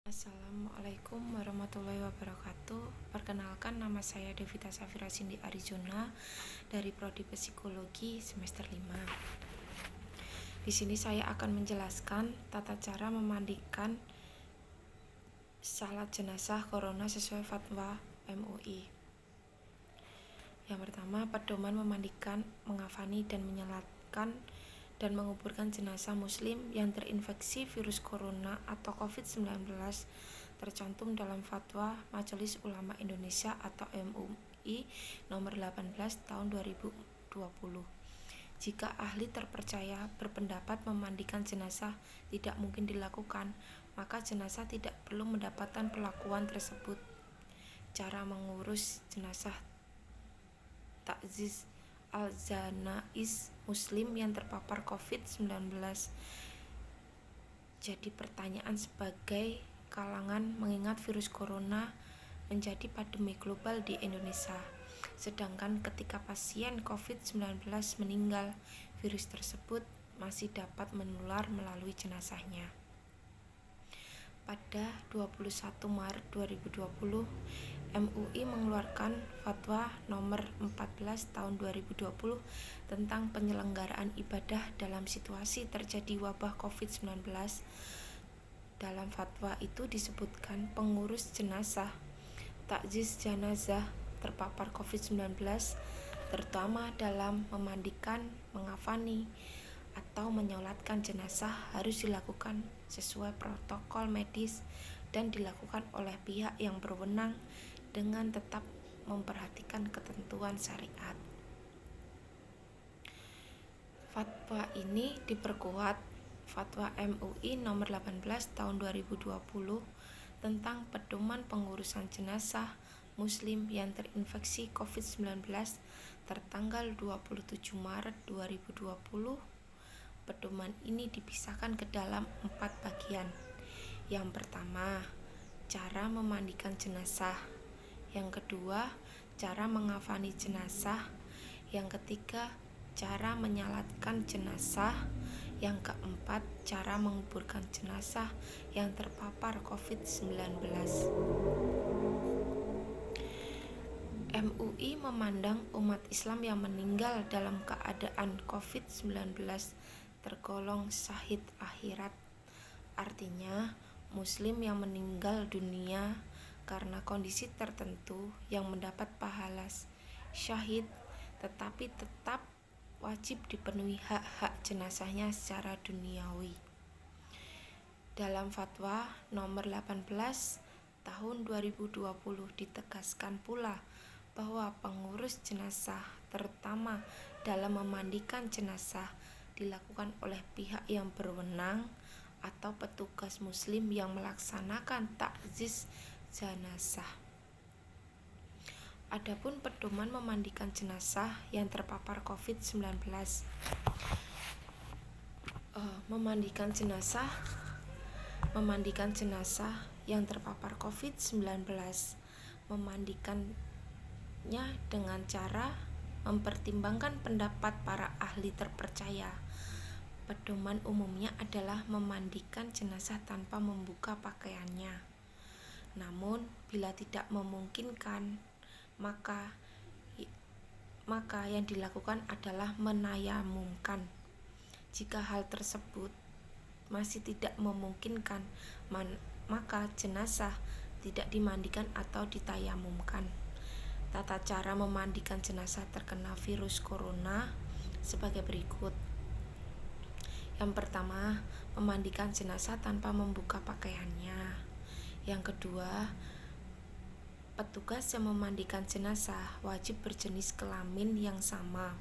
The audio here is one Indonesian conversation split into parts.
Assalamualaikum warahmatullahi wabarakatuh. Perkenalkan, nama saya Devita Safira Cindy Arizona dari Prodi Psikologi semester 5. Di sini saya akan menjelaskan tata cara memandikan salat jenazah corona sesuai fatwa MUI. Yang pertama, pedoman memandikan, mengafani dan menyalatkan dan menguburkan jenazah muslim yang terinfeksi virus corona atau COVID-19 tercantum dalam Fatwa Majelis Ulama Indonesia atau MUI nomor 18 tahun 2020. Jika ahli terpercaya berpendapat memandikan jenazah tidak mungkin dilakukan, maka jenazah tidak perlu mendapatkan perlakuan tersebut. Cara mengurus jenazah takziz al-janaiz muslim yang terpapar COVID-19. Jadi pertanyaan sebagai kalangan mengingat virus corona menjadi pandemi global di Indonesia. Sedangkan ketika pasien COVID-19 meninggal, virus tersebut masih dapat menular melalui jenazahnya. Pada 21 Maret 2020, MUI mengeluarkan Fatwa nomor 14 tahun 2020 tentang penyelenggaraan ibadah dalam situasi terjadi wabah COVID-19. Dalam fatwa itu disebutkan pengurus jenazah takziz jenazah terpapar COVID-19 terutama dalam memandikan, mengafani, atau menyolatkan jenazah harus dilakukan sesuai protokol medis dan dilakukan oleh pihak yang berwenang dengan tetap memperhatikan ketentuan syariat. Fatwa ini diperkuat Fatwa MUI nomor 18 tahun 2020 tentang pedoman pengurusan jenazah muslim yang terinfeksi COVID-19 tertanggal 27 Maret 2020. Pedoman ini dipisahkan ke dalam 4 bagian. Yang pertama, cara memandikan jenazah. Yang kedua, cara mengafani jenazah. Yang ketiga, cara menyalatkan jenazah. Yang keempat, cara menguburkan jenazah yang terpapar COVID-19. MUI memandang umat Islam yang meninggal dalam keadaan COVID-19 tergolong syahid akhirat. Artinya, muslim yang meninggal dunia karena kondisi tertentu yang mendapat pahala syahid, tetapi tetap wajib dipenuhi hak-hak jenazahnya secara duniawi. Dalam fatwa nomor 18 tahun 2020 ditegaskan pula bahwa pengurus jenazah terutama dalam memandikan jenazah dilakukan oleh pihak yang berwenang atau petugas muslim yang melaksanakan takziz jenazah. Adapun pedoman memandikan jenazah yang terpapar COVID-19. Memandikan jenazah yang terpapar COVID-19. Memandikannya dengan cara mempertimbangkan pendapat para ahli terpercaya. Pedoman umumnya adalah memandikan jenazah tanpa membuka pakaiannya. Namun, bila tidak memungkinkan, maka yang dilakukan adalah menayamumkan. Jika hal tersebut masih tidak memungkinkan, maka jenazah tidak dimandikan atau ditayamumkan. Tata cara memandikan jenazah terkena virus corona sebagai berikut. Yang pertama, memandikan jenazah tanpa membuka pakaiannya. Yang kedua, petugas yang memandikan jenazah wajib berjenis kelamin yang sama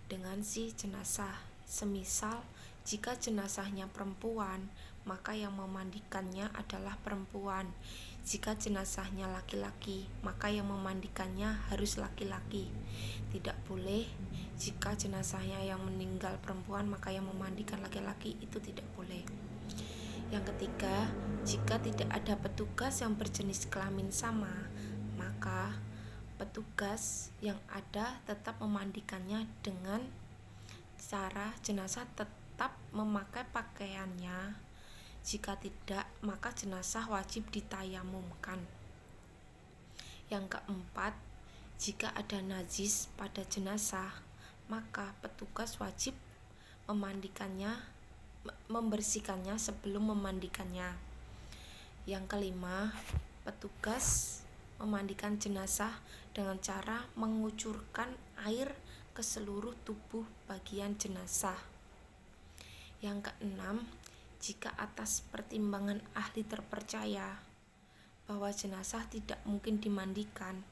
dengan si jenazah. Semisal, jika jenazahnya perempuan, maka yang memandikannya adalah perempuan. Jika jenazahnya laki-laki, maka yang memandikannya harus laki-laki. Tidak boleh jika jenazahnya yang meninggal perempuan, maka yang memandikan laki-laki, itu tidak boleh. Yang ketiga, jika tidak ada petugas yang berjenis kelamin sama, maka petugas yang ada tetap memandikannya dengan cara jenazah tetap memakai pakaiannya Jika tidak, maka jenazah wajib ditayamumkan. Yang keempat, jika ada najis pada jenazah, maka petugas wajib membersihkannya sebelum memandikannya. Yang kelima, petugas memandikan jenazah dengan cara mengucurkan air ke seluruh tubuh bagian jenazah. Yang keenam, jika atas pertimbangan ahli terpercaya bahwa jenazah tidak mungkin dimandikan,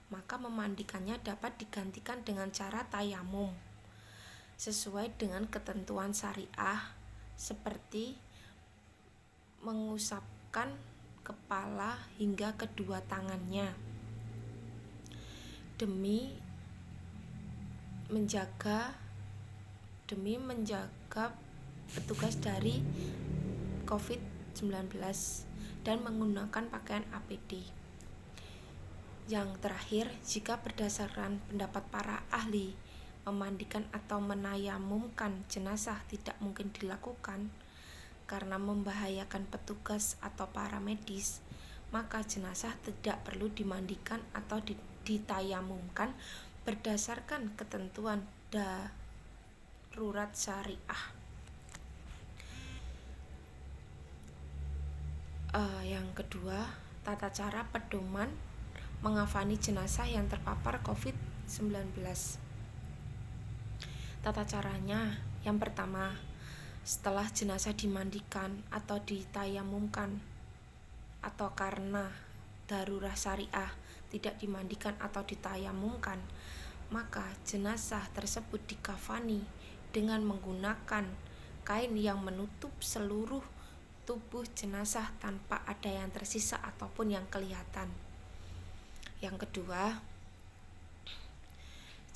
maka memandikannya dapat digantikan dengan cara tayamum sesuai dengan ketentuan syariah, seperti mengusapkan kepala hingga kedua tangannya demi menjaga petugas dari COVID-19 dan menggunakan pakaian APD. Yang terakhir, jika berdasarkan pendapat para ahli, memandikan atau menayamumkan jenazah tidak mungkin dilakukan karena membahayakan petugas atau para medis, maka jenazah tidak perlu dimandikan atau ditayamumkan berdasarkan ketentuan darurat syariah. Yang kedua, tata cara pedoman mengafani jenazah yang terpapar COVID-19. Tata caranya, yang pertama, setelah jenazah dimandikan atau ditayamumkan atau karena darurat syariah tidak dimandikan atau ditayamumkan, maka jenazah tersebut dikafani dengan menggunakan kain yang menutup seluruh tubuh jenazah tanpa ada yang tersisa ataupun yang kelihatan. Yang kedua,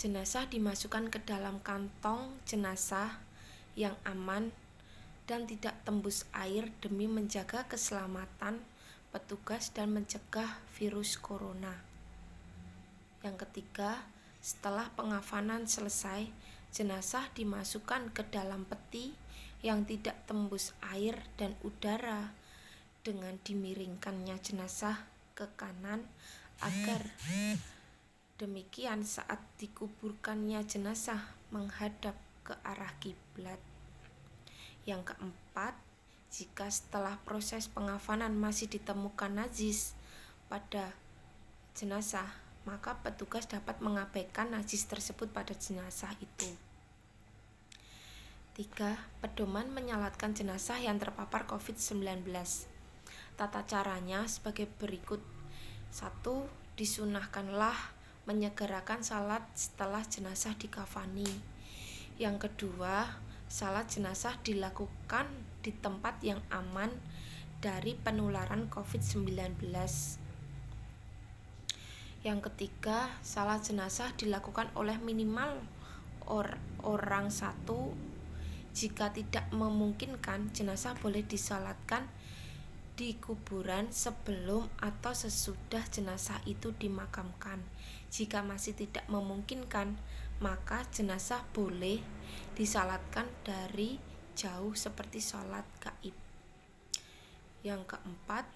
jenazah dimasukkan ke dalam kantong jenazah yang aman dan tidak tembus air demi menjaga keselamatan petugas dan mencegah virus corona. Yang ketiga, setelah pengafanan selesai, jenazah dimasukkan ke dalam peti yang tidak tembus air dan udara dengan dimiringkannya jenazah ke kanan agar demikian saat dikuburkannya jenazah menghadap ke arah kiblat. Yang keempat, jika setelah proses pengafanan masih ditemukan najis pada jenazah, maka petugas dapat mengabaikan najis tersebut pada jenazah itu. 3. Pedoman menyalatkan jenazah yang terpapar COVID-19. Tata caranya sebagai berikut. 1. Disunahkanlah menyegerakan salat setelah jenazah dikafani. Yang kedua, salat jenazah dilakukan di tempat yang aman dari penularan COVID-19. Yang ketiga, salat jenazah dilakukan oleh minimal orang satu. Jika tidak memungkinkan, jenazah boleh disalatkan di kuburan sebelum atau sesudah jenazah itu dimakamkan. Jika masih tidak memungkinkan, maka jenazah boleh disalatkan dari jauh seperti salat gaib. Yang keempat,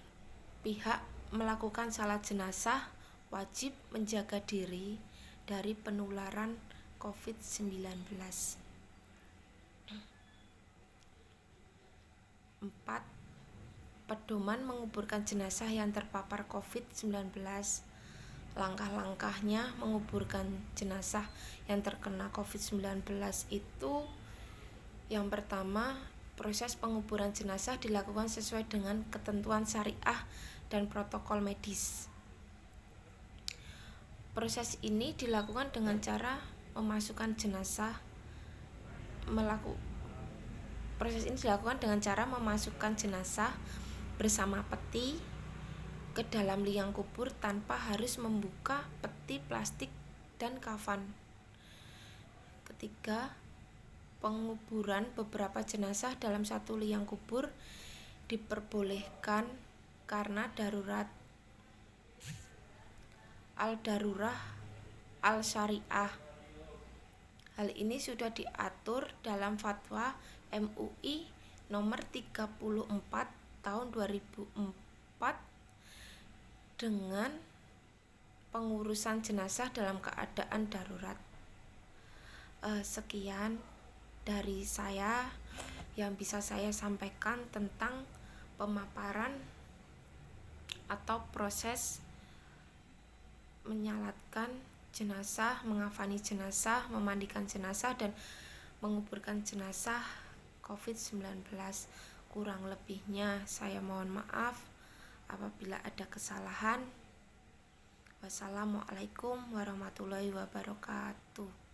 pihak melakukan salat jenazah wajib menjaga diri dari penularan COVID-19. 4. Pedoman menguburkan jenazah yang terpapar COVID-19. Langkah-langkahnya menguburkan jenazah yang terkena COVID-19 itu, yang pertama, proses penguburan jenazah dilakukan sesuai dengan ketentuan syariah dan protokol medis. Proses ini dilakukan dengan cara memasukkan jenazah bersama peti ke dalam liang kubur tanpa harus membuka peti plastik dan kafan. Ketiga, penguburan beberapa jenazah dalam satu liang kubur diperbolehkan karena darurat al-darurah al-syariah. Hal ini sudah diatur dalam fatwa MUI nomor 34 tahun 2004 dengan pengurusan jenazah dalam keadaan darurat. Sekian dari saya yang bisa saya sampaikan tentang pemaparan atau proses menyalatkan jenazah, mengafani jenazah, memandikan jenazah, dan menguburkan jenazah COVID-19. Kurang lebihnya saya mohon maaf apabila ada kesalahan. Wassalamualaikum warahmatullahi wabarakatuh.